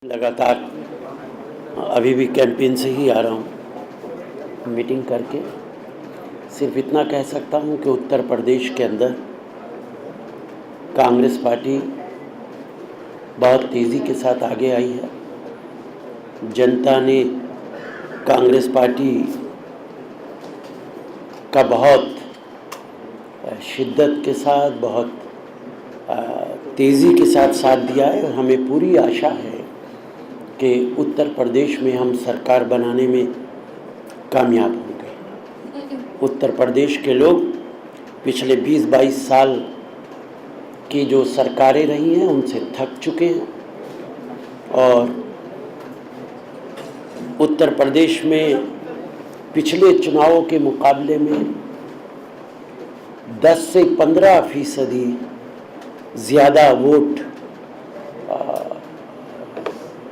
लगातार अभी भी कैंपेन से ही आ रहा हूँ मीटिंग करके। सिर्फ इतना कह सकता हूँ कि उत्तर प्रदेश के अंदर कांग्रेस पार्टी बहुत तेज़ी के साथ आगे आई है। जनता ने कांग्रेस पार्टी का बहुत शिद्दत के साथ, बहुत तेज़ी के साथ साथ दिया है और हमें पूरी आशा है कि उत्तर प्रदेश में हम सरकार बनाने में कामयाब होंगे। उत्तर प्रदेश के लोग पिछले 20-22 साल की जो सरकारें रही हैं उनसे थक चुके हैं और उत्तर प्रदेश में पिछले चुनावों के मुकाबले में 10 से 15% ज़्यादा वोट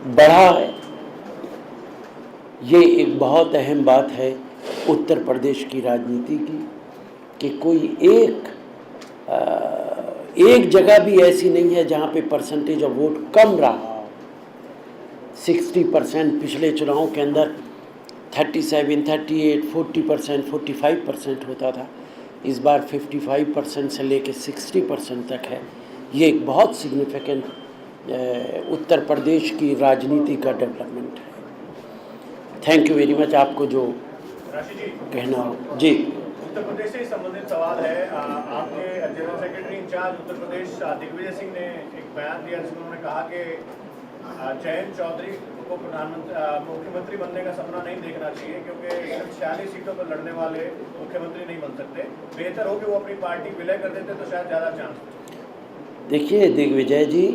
बढ़ा है। ये एक बहुत अहम बात है उत्तर प्रदेश की राजनीति की कि कोई एक जगह भी ऐसी नहीं है जहाँ पे परसेंटेज ऑफ वोट कम रहा। 60% पिछले चुनावों के अंदर 37, 38, 40%, 45% होता था। इस बार 55% से लेकर 60% तक है। ये एक बहुत सिग्निफिकेंट उत्तर प्रदेश की राजनीति का डेवलपमेंट है। Thank you very much. आपको जो कहना हो जी। उत्तर प्रदेश से संबंधित सवाल है। आपके general secretary in charge Uttar Pradesh Digvijay Singh ने एक बयान दिया जिसमें उन्होंने कहा कि जयंत चौधरी को मुख्यमंत्री बनने का सपना नहीं देखना चाहिए क्योंकि सिर्फ 46 सीटों पर लड़ने वाले मुख्यमंत्री नहीं बन सकते। बेहतर हो कि वो अपनी पार्टी विलय कर देते तो शायद ज़्यादा चांस। देखिए, दिग्विजय जी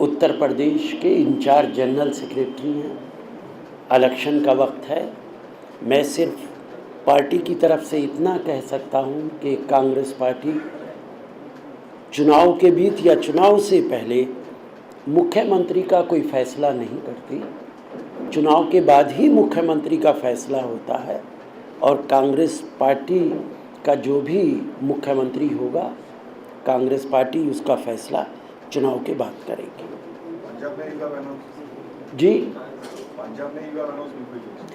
उत्तर प्रदेश के इंचार्ज जनरल सेक्रेटरी हैं। इलेक्शन का वक्त है। मैं सिर्फ पार्टी की तरफ से इतना कह सकता हूं कि कांग्रेस पार्टी चुनाव के बीच या चुनाव से पहले मुख्यमंत्री का कोई फैसला नहीं करती। चुनाव के बाद ही मुख्यमंत्री का फैसला होता है और कांग्रेस पार्टी का जो भी मुख्यमंत्री होगा, कांग्रेस पार्टी उसका फैसला चुनाव के बाद करेगी। जी,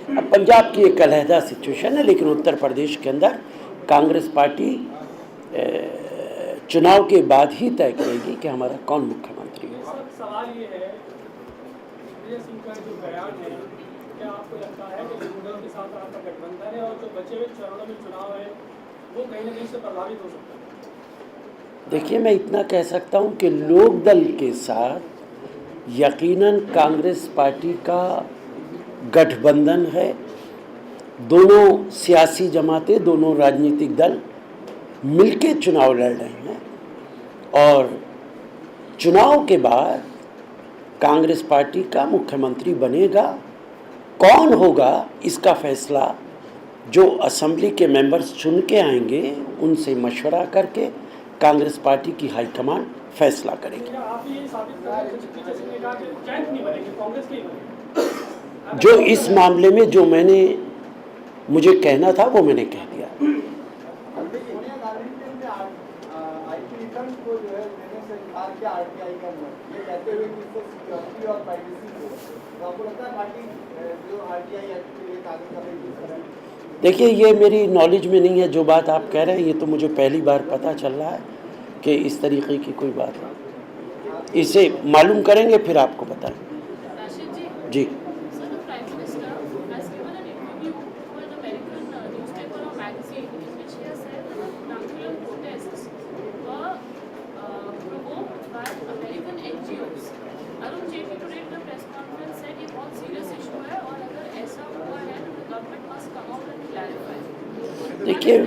अब पंजाब की एक अलहदा सिचुएशन है, लेकिन उत्तर प्रदेश के अंदर कांग्रेस पार्टी चुनाव के बाद ही तय करेगी कि हमारा कौन मुख्यमंत्री है। सवाल ये है, दिग्विजय सिंह का जो बयान है, क्या आपको लगता है कि लोकदल के साथ आपका गठबंधन है और जो बचे हुए चरणों में चुनाव है वो कहीं ना कहीं से प्रभावित हो सकता है? देखिए, मैं इतना कह सकता हूं कि लोकदल के साथ यकीनन कांग्रेस पार्टी का गठबंधन है। दोनों सियासी जमातें, दोनों राजनीतिक दल मिलके चुनाव लड़ रहे हैं और चुनाव के बाद कांग्रेस पार्टी का मुख्यमंत्री बनेगा। कौन होगा इसका फैसला जो असेंबली के मेंबर्स चुन के आएंगे उनसे मशवरा करके कांग्रेस पार्टी की हाईकमान फैसला करेगी। आप ये साबित कर रहे हैं कि दिग्विजय सिंह ने कहा कि जयंत नहीं बनेंगे, कांग्रेस के ही बनेंगे। जो इस मामले में जो मुझे कहना था वो मैंने कह दिया। देखिए, ये मेरी नॉलेज में नहीं है जो बात आप कह रहे हैं। ये तो मुझे पहली बार पता चल रहा है कि इस तरीके की कोई बात है। इसे मालूम करेंगे फिर आपको बताएं। जी, देखिए,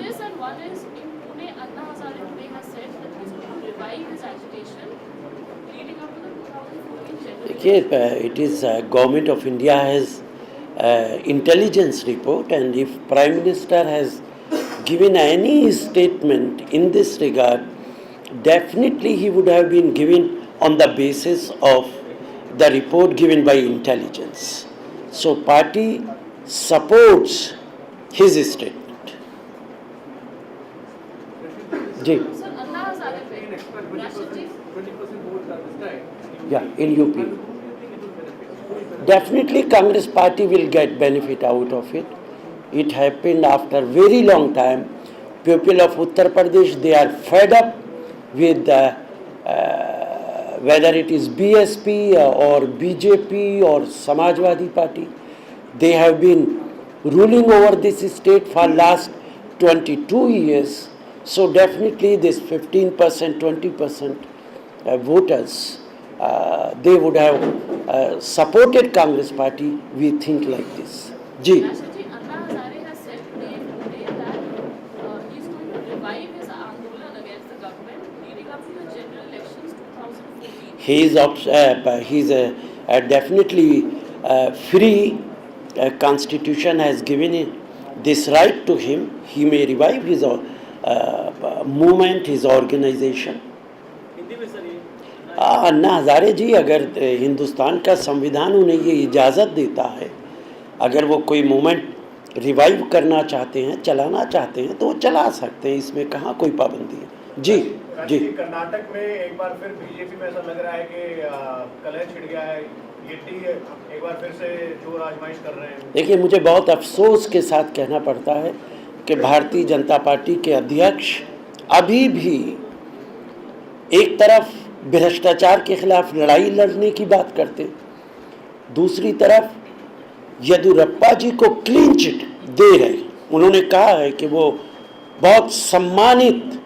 it is Government of India has intelligence report, and if Prime Minister has given any statement in this regard, definitely he would have been given on the basis of the report given by intelligence. So party supports his statement. Ji, yeah, in UP. Definitely Congress party will get benefit out of it. It happened after very long time. People of Uttar Pradesh, they are fed up with whether it is BSP or BJP or Samajwadi Party. They have been ruling over this state for last 22 years. So definitely this 15%, 20% voters, they would have supported Congress party, we think like this. Ji. Rashid ji, Anna Hazare has said today that he's going to revive his Andolan against the government leading up to the general elections 2014. He is definitely free. Constitution has given this right to him. He may revive his movement, his organization. Hindi में sir ये अन्ना हजारे जी, अगर हिंदुस्तान का संविधान उन्हें ये इजाज़त देता है, अगर वो कोई मूवमेंट रिवाइव करना चाहते हैं, चलाना चाहते हैं, तो वो चला सकते हैं, इसमें कहाँ कोई पाबंदी है। जी जी। कर्नाटक में एक बार फिर बीजेपी में ऐसा लग रहा है कि कलह छिड़ गया है, गिट्टी एक बार फिर से जोर आजमाइश कर रहे हैं। देखिए, मुझे बहुत अफसोस के साथ कहना पड़ता है कि भारतीय जनता पार्टी के अध्यक्ष अभी भी एक तरफ भ्रष्टाचार के खिलाफ लड़ाई लड़ने की बात करते, दूसरी तरफ येदियुरप्पा जी को क्लीन चिट दे रहे। उन्होंने कहा है कि वो बहुत सम्मानित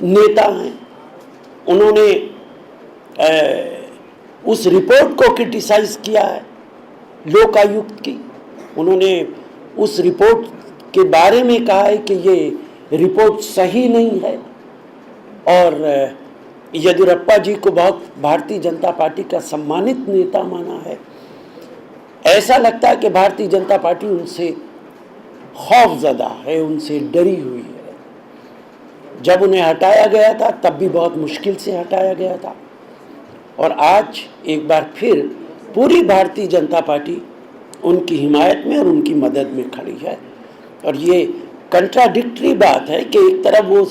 नेता हैं। उन्होंने उस रिपोर्ट को क्रिटिसाइज किया है लोक आयुक्त की। उन्होंने उस रिपोर्ट के बारे में कहा है कि ये रिपोर्ट सही नहीं है, और येदियुरप्पा जी को बहुत भारतीय जनता पार्टी का सम्मानित नेता माना है। ऐसा लगता है कि भारतीय जनता पार्टी उनसे खौफजदा है, उनसे डरी हुई है। जब उन्हें हटाया गया था तब भी बहुत मुश्किल से हटाया गया था, और आज एक बार फिर पूरी भारतीय जनता पार्टी उनकी हिमायत में और उनकी मदद में खड़ी है। और ये कंट्राडिक्टरी बात है कि एक तरफ वो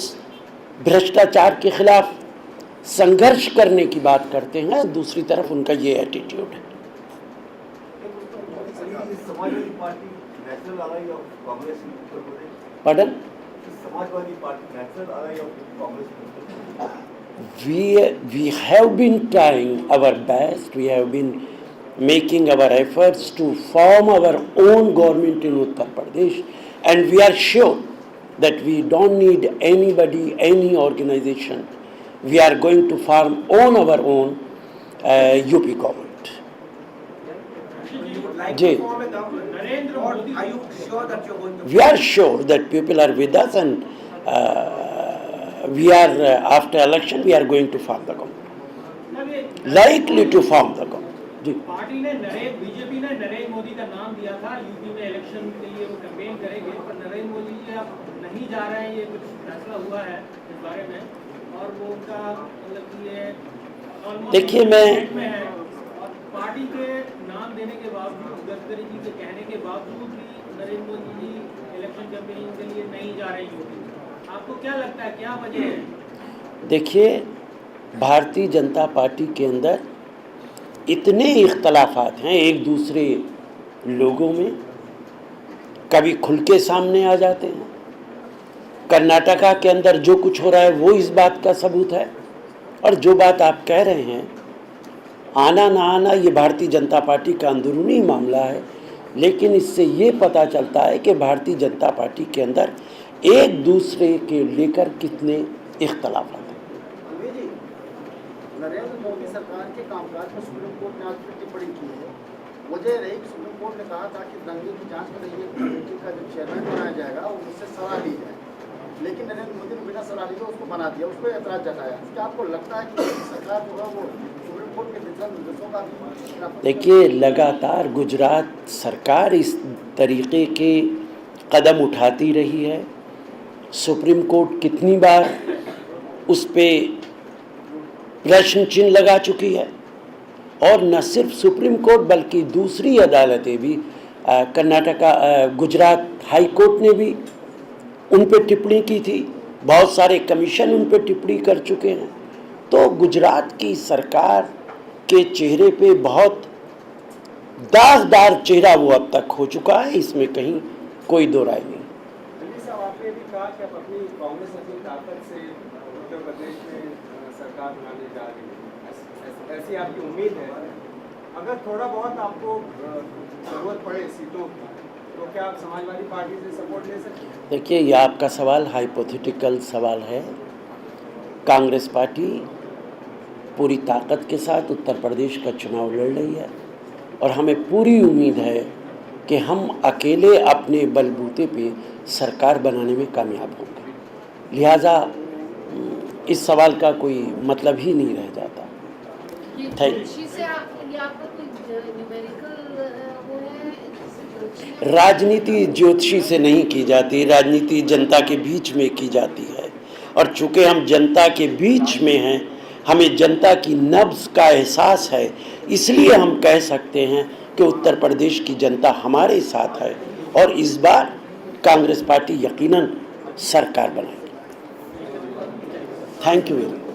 भ्रष्टाचार के खिलाफ संघर्ष करने की बात करते हैं, दूसरी तरफ उनका ये एटीट्यूड है। Samajwadi Party national ally of Congress Uttar Pradesh. Pardon? Samajwadi Party national ally of Congress. We have been trying our best. We have been making our efforts to form our own government in Uttar Pradesh, and we are sure that we don't need anybody, any organization. We are going to form on our own UP government. जी। Narendra Modi Are you sure that you're going to? We are sure that people are with us, and we are after election we are going to form the government. Likely to form the government. जी। Party ने BJP ने नरेंद्र मोदी का नाम दिया था UP में election के लिए, वो कैंपेन करेंगे, पर नरेंद्र मोदी जी अब नहीं जा रहे हैं, ये कुछ फैसला हुआ है इस बारे में, और वो उनका मतलब कि ये देखिए, मैं में है, और पार्टी के नाम देने के बावजूद, गडकरी जी के कहने के बावजूद भी नरेंद्र मोदी जी इलेक्शन कैंपेन के लिए नहीं जा रहे यूपी। आपको क्या लगता है, क्या वजह है? देखिए, भारतीय जनता पार्टी के अंदर इतने इख्तलाफात हैं एक दूसरे लोगों में, कभी खुल के सामने आ जाते हैं। कर्नाटका के अंदर जो कुछ हो रहा है वो इस बात का सबूत है, और जो बात आप कह रहे हैं, आना ना आना ये भारतीय जनता पार्टी का अंदरूनी मामला है, लेकिन इससे ये पता चलता है कि भारतीय जनता पार्टी के अंदर एक दूसरे के लेकर कितने इख्तलाफात हैं। नरेंद्र मोदी सरकार के कामकाज में सुप्रीम कोर्ट ने आज फिर टिप्पणी की है। वजह रही कि सुप्रीम कोर्ट ने कहा था कि दंगे की जांच के लिए कमेटी का जो चेयरमैन बनाया जाएगा वो मुझसे सलाह ली जाए, लेकिन नरेंद्र मोदी ने बिना सलाह लिए उसको बना दिया, उसको एतराज जताया। क्या आपको लगता है कि सरकार जो है वो सुप्रीम कोर्ट के दिशा निर्देशों का? देखिए, लगातार गुजरात सरकार इस तरीके के कदम उठाती रही है। सुप्रीम कोर्ट कितनी बार उस पर प्रश्न चिन्ह लगा चुकी है, और न सिर्फ सुप्रीम कोर्ट बल्कि दूसरी अदालतें भी, कर्नाटका गुजरात हाई कोर्ट ने भी उन पर टिप्पणी की थी, बहुत सारे कमीशन उन पर टिप्पणी कर चुके हैं। तो गुजरात की सरकार के चेहरे पे बहुत दागदार चेहरा वो अब तक हो चुका है, इसमें कहीं कोई दो राय नहीं। दिल्ली साहब, आपने भी कहा कि आप अपनी कांग्रेस अपनी ताकत से उत्तर प्रदेश में सरकार बनाने जा रही है, ऐसी आपकी उम्मीद है। अगर थोड़ा बहुत आपको जरूरत पड़े सीटों की, तो क्या आप समाजवादी पार्टी से सपोर्ट ले सकते हैं? देखिए, ये आपका सवाल हाइपोथेटिकल सवाल है। कांग्रेस पार्टी पूरी ताकत के साथ उत्तर प्रदेश का चुनाव लड़ रही है और हमें पूरी उम्मीद है कि हम अकेले अपने बलबूते पे सरकार बनाने में कामयाब होंगे। लिहाजा इस सवाल का कोई मतलब ही नहीं रह जाता। राजनीति ज्योतिषी से नहीं की जाती, राजनीति जनता के बीच में की जाती है। और चूंकि हम जनता के बीच में हैं, हमें जनता की नब्ज का एहसास है, इसलिए हम कह सकते हैं कि उत्तर प्रदेश की जनता हमारे साथ है और इस बार कांग्रेस पार्टी यकीनन सरकार बनाएगी। Thank you very much.